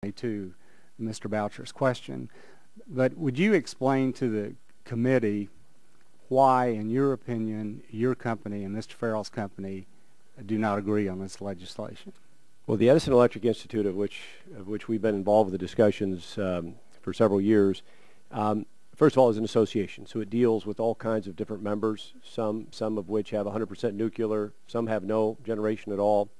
to Mr. Boucher's question, but would you explain to the committee why, in your opinion, your company and Mr. Farrell's company do not agree on this legislation? Well, the Edison Electric Institute, of which we've been involved with the discussions for several years, first of all, is an association, so it deals with all kinds of different members, some of which have 100% nuclear, some have no generation at all.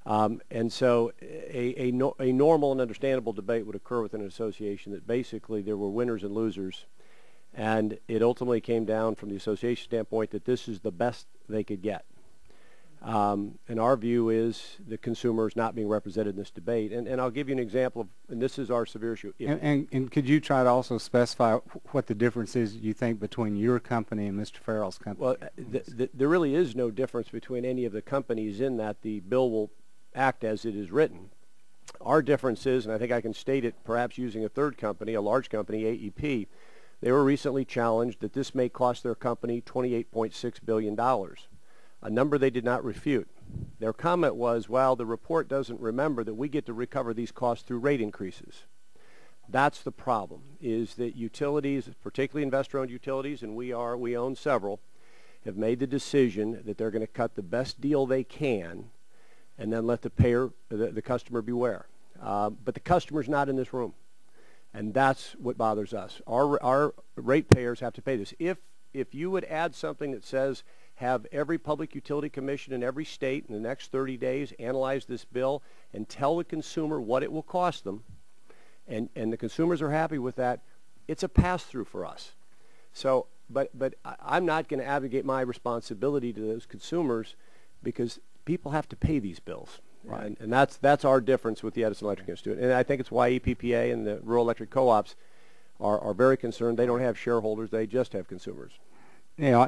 And so a normal and understandable debate would occur within an association that basically there were winners and losers, and it ultimately came down from the association standpoint that this is the best they could get. And our view is the consumer is not being represented in this debate. And I'll give you an example of, and this is our severe issue. And could you try to also specify what the difference is you think between your company and Mr. Farrell's company? Well, there really is no difference between any of the companies in that the bill will act as it is written. Our difference is, and I think I can state it perhaps using a third company, a large company, AEP, they were recently challenged that this may cost their company $28.6 billion, a number they did not refute. Their comment was, well, the report doesn't remember that we get to recover these costs through rate increases. That's the problem, is that utilities, particularly investor-owned utilities, and we own several, have made the decision that they're going to cut the best deal they can and then let the payer, the customer beware. But the customer's not in this room, and that's what bothers us. Our ratepayers have to pay this. If you would add something that says have every public utility commission in every state in the next 30 days analyze this bill and tell the consumer what it will cost them, and the consumers are happy with that, it's a pass-through for us. So, but I'm not going to abdicate my responsibility to those consumers because people have to pay these bills, right? And that's our difference with the Edison Electric Institute. And I think it's why EPPA and the rural electric co-ops are very concerned. They don't have shareholders; they just have consumers. Yeah,